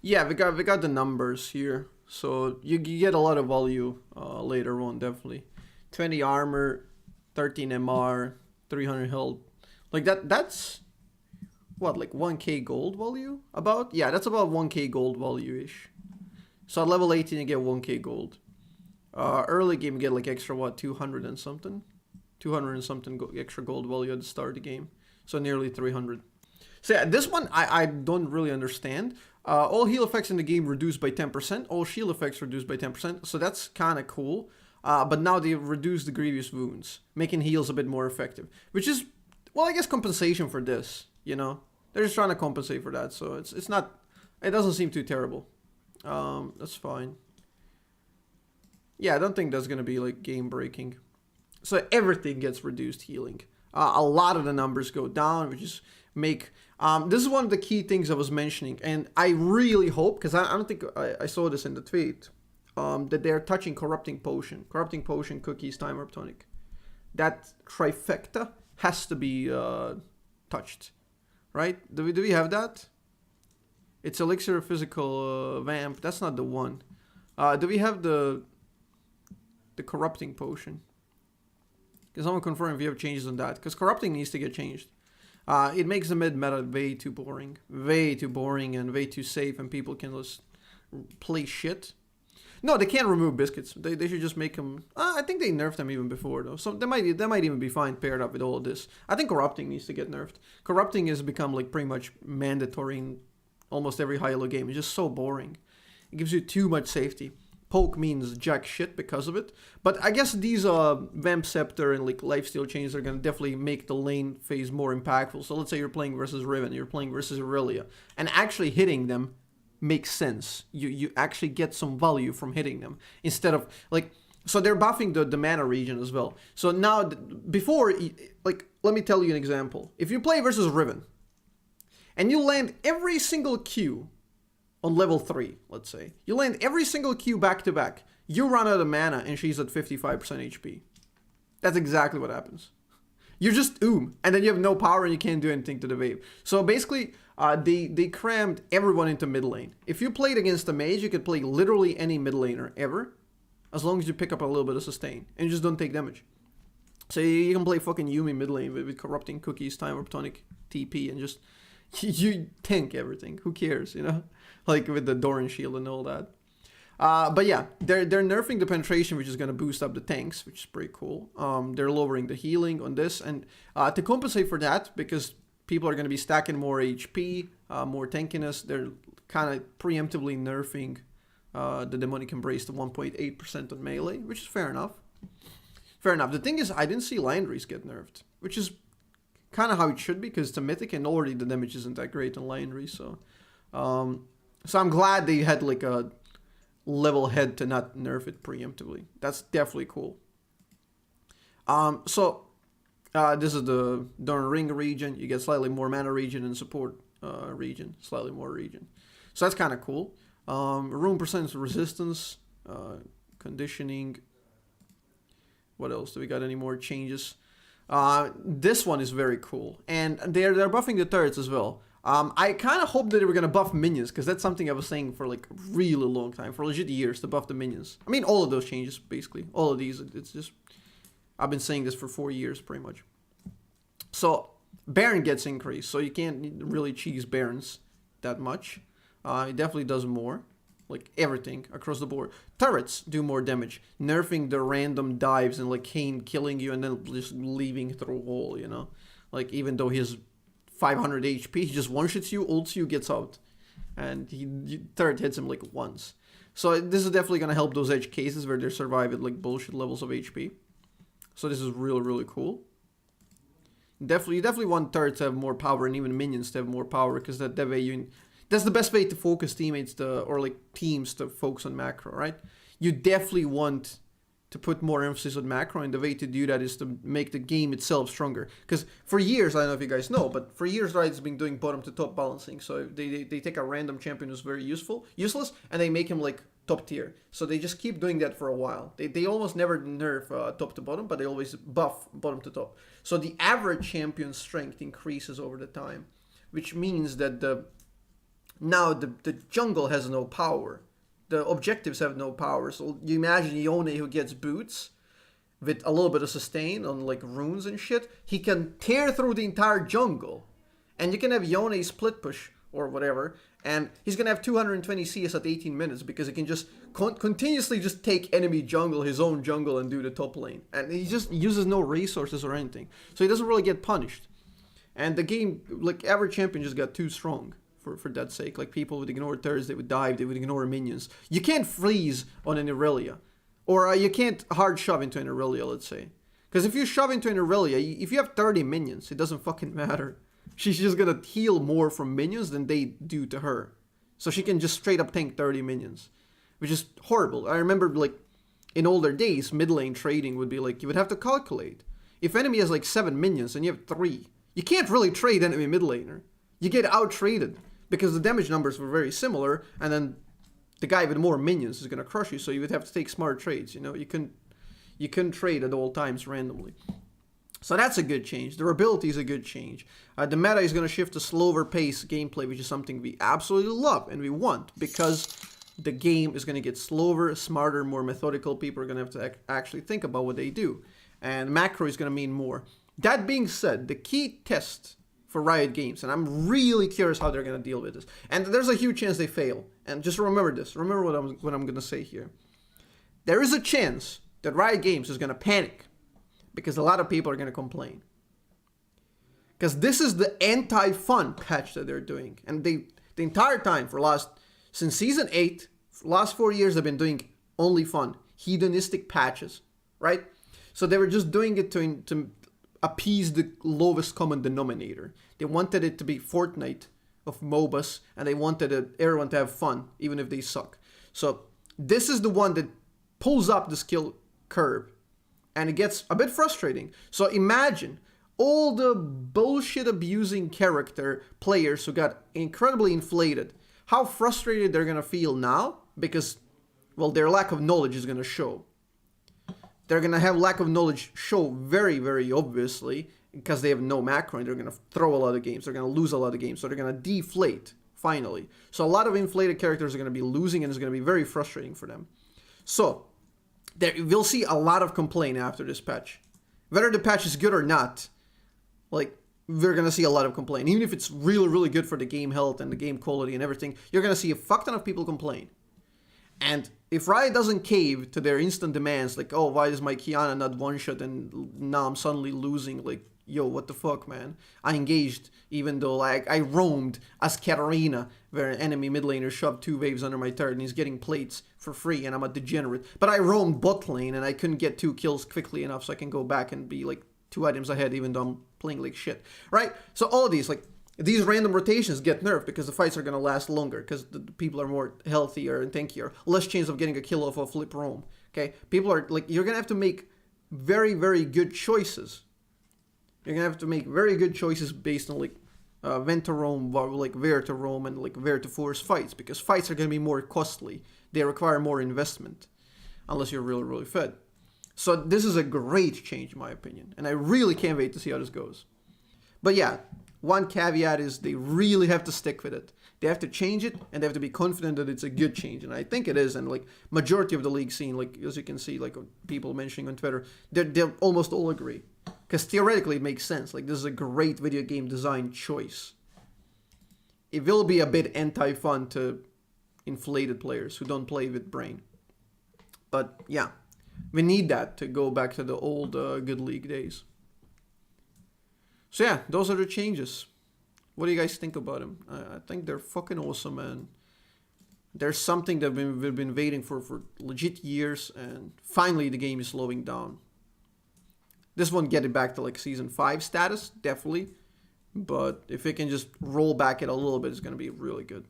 Yeah, we got the numbers here, so you get a lot of value later on, definitely. 20 armor, 13 MR, 300 health. Like that's what, like 1k gold value? About? Yeah, that's about 1k gold value ish. So at level 18 you get 1k gold. Early game you get like extra what, 200 and something? 200 and something extra gold value at the start of the game. So nearly 300. So yeah, this one I don't really understand. All heal effects in the game reduced by 10%. All shield effects reduced by 10%. So that's kind of cool. But now they reduce the grievous wounds, making heals a bit more effective. Which is, well, I guess compensation for this, you know? They're just trying to compensate for that. So it's not, it doesn't seem too terrible. That's fine. Yeah, I don't think that's going to be like game breaking. So everything gets reduced healing. A lot of the numbers go down, which is make... this is one of the key things I was mentioning, and I really hope, because I don't think I saw this in the tweet, that they're touching Corrupting Potion. Corrupting Potion, Cookies, Timer, Tonic. That trifecta has to be touched, right? Do we have that? It's Elixir, Physical, Vamp. That's not the one. Do we have the Corrupting Potion? Can someone confirm if you have changes on that? Because Corrupting needs to get changed. It makes the mid-meta way too boring. Way too boring and way too safe, and people can just play shit. No, they can't remove biscuits. They should just make them... I think they nerfed them even before, though. So they might even be fine paired up with all of this. I think Corrupting needs to get nerfed. Corrupting has become like pretty much mandatory in almost every high-elo game. It's just so boring. It gives you too much safety. Poke means jack shit because of it. But I guess these Vamp Scepter and like lifesteal changes are gonna definitely make the lane phase more impactful. So let's say you're playing versus Riven, you're playing versus Aurelia, and actually hitting them makes sense. You actually get some value from hitting them instead of like... So they're buffing the mana region as well. So now, before, like, let me tell you an example. If you play versus Riven, and you land every single Q on level 3, let's say. You land every single Q back to back. You run out of mana and she's at 55% HP. That's exactly what happens. You just and then you have no power and you can't do anything to the wave. So basically, they crammed everyone into mid lane. If you played against a mage, you could play literally any mid laner ever, as long as you pick up a little bit of sustain and you just don't take damage. So you can play fucking Yumi mid lane with Corrupting Cookies, Timer, Tonic, TP, and just... you tank everything. Who cares, you know? Like with the Doran shield and all that. But yeah, they're nerfing the penetration, which is going to boost up the tanks, which is pretty cool. They're lowering the healing on this. And to compensate for that, because people are going to be stacking more HP, more tankiness, they're kind of preemptively nerfing the Demonic Embrace to 1.8% on melee, which is fair enough. Fair enough. The thing is, I didn't see Lion get nerfed, which is kind of how it should be, because it's a mythic and already the damage isn't that great on Lion so I'm glad they had like a level head to not nerf it preemptively. That's definitely cool. This is the Dorn Ring region. You get slightly more mana region and support region, slightly more region. So that's kind of cool. Room percentage resistance, conditioning. What else? Do we got any more changes? This one is very cool, and they're buffing the turrets as well. I kind of hope that they were gonna buff minions, because that's something I was saying for like a really long time, for legit years, to buff the minions. I mean, all of those changes, basically, all of these. It's just, I've been saying this for 4 years, pretty much. So Baron gets increased, so you can't really cheese Barons that much. It definitely does more. Like everything across the board. Turrets do more damage. Nerfing the random dives and like Kane killing you and then just leaving through a wall, you know? Like even though he has 500 HP, he just one-shots you, ults you, gets out. And turret hits him like once. So this is definitely going to help those edge cases where they survive at like bullshit levels of HP. So this is really, really cool. You definitely want turrets to have more power and even minions to have more power, because that way you... That's the best way to focus teammates or like teams to focus on macro, right? You definitely want to put more emphasis on macro, and the way to do that is to make the game itself stronger. Because for years, I don't know if you guys know, but for years Riot has been doing bottom to top balancing. So they take a random champion who's very useless, and they make him like top tier. So they just keep doing that for a while. They almost never nerf top to bottom, but they always buff bottom to top. So the average champion strength increases over the time, which means that the Now the jungle has no power. The objectives have no power. So you imagine Yone who gets boots with a little bit of sustain on like runes and shit. He can tear through the entire jungle. And you can have Yone split push or whatever. And he's going to have 220 CS at 18 minutes because he can just continuously just take enemy jungle, his own jungle, and do the top lane. And he just uses no resources or anything. So he doesn't really get punished. And the game, like, average champion just got too strong for that sake. Like, people would ignore turrets, they would dive, they would ignore minions. You can't freeze on an Irelia. Or you can't hard shove into an Irelia, let's say. Because if you shove into an Irelia, if you have 30 minions, it doesn't fucking matter. She's just gonna heal more from minions than they do to her. So she can just straight up tank 30 minions. Which is horrible. I remember, like, in older days, mid lane trading would be like, you would have to calculate. If enemy has like 7 minions and you have 3, you can't really trade enemy mid laner. You get out-traded. Because the damage numbers were very similar, and then the guy with more minions is gonna crush you, so you would have to take smart trades, you know? You couldn't trade at all times randomly. So that's a good change. Durability is a good change. The meta is going to shift to slower pace gameplay, which is something we absolutely love and we want, because the game is going to get slower, smarter, more methodical. People are going to have to actually think about what they do. And macro is going to mean more. That being said, the key test for Riot Games, and I'm really curious how they're going to deal with this. And there's a huge chance they fail. And just remember this. Remember what I'm going to say here. There is a chance that Riot Games is going to panic. Because a lot of people are going to complain. Because this is the anti-fun patch that they're doing. And the entire time since Season 8, last 4 years, they've been doing only fun. Hedonistic patches. Right? So they were just doing it to appease the lowest common denominator. They wanted it to be Fortnite of MOBAs. And they wanted everyone to have fun, even if they suck. So this is the one that pulls up the skill curve. And it gets a bit frustrating. So imagine all the bullshit abusing character players who got incredibly inflated. How frustrated they're going to feel now because, well, their lack of knowledge is going to show. They're going to have lack of knowledge show very, very obviously because they have no macro and they're going to throw a lot of games. They're going to lose a lot of games. So they're going to deflate finally. So a lot of inflated characters are going to be losing and it's going to be very frustrating for them. So we'll see a lot of complaint after this patch. Whether the patch is good or not, like, we're going to see a lot of complaint. Even if it's really, really good for the game health and the game quality and everything, you're going to see a fuck ton of people complain. And if Riot doesn't cave to their instant demands, like, oh, why is my Kiana not one-shot and now I'm suddenly losing, like, yo, what the fuck, man? I engaged, even though I roamed as Katarina, where an enemy mid laner shoved 2 waves under my turret and he's getting plates for free and I'm a degenerate. But I roamed bot lane and I couldn't get 2 kills quickly enough so I can go back and be like 2 items ahead even though I'm playing like shit, right? So all of these, like, these random rotations get nerfed because the fights are going to last longer because the people are more healthier and tankier. Less chance of getting a kill off a flip roam, okay? People are, like, you're going to have to make very, very good choices. You're going to have to make very good choices based on, like, when to roam, like, where to roam, and, like, where to force fights. Because fights are going to be more costly. They require more investment. Unless you're really, really fed. So this is a great change, in my opinion. And I really can't wait to see how this goes. But yeah, one caveat is they really have to stick with it. They have to change it, and they have to be confident that it's a good change. And I think it is. And, like, majority of the league scene, like, as you can see, like, people mentioning on Twitter, they'll almost all agree. Because theoretically it makes sense. Like, this is a great video game design choice. It will be a bit anti-fun to inflated players who don't play with brain. But yeah, we need that to go back to the old good league days. So yeah, those are the changes. What do you guys think about them? I think they're fucking awesome, man. There's something that we've been waiting for legit years, and finally the game is slowing down. This won't get it back to like Season 5 status, definitely. But if it can just roll back it a little bit, it's going to be really good.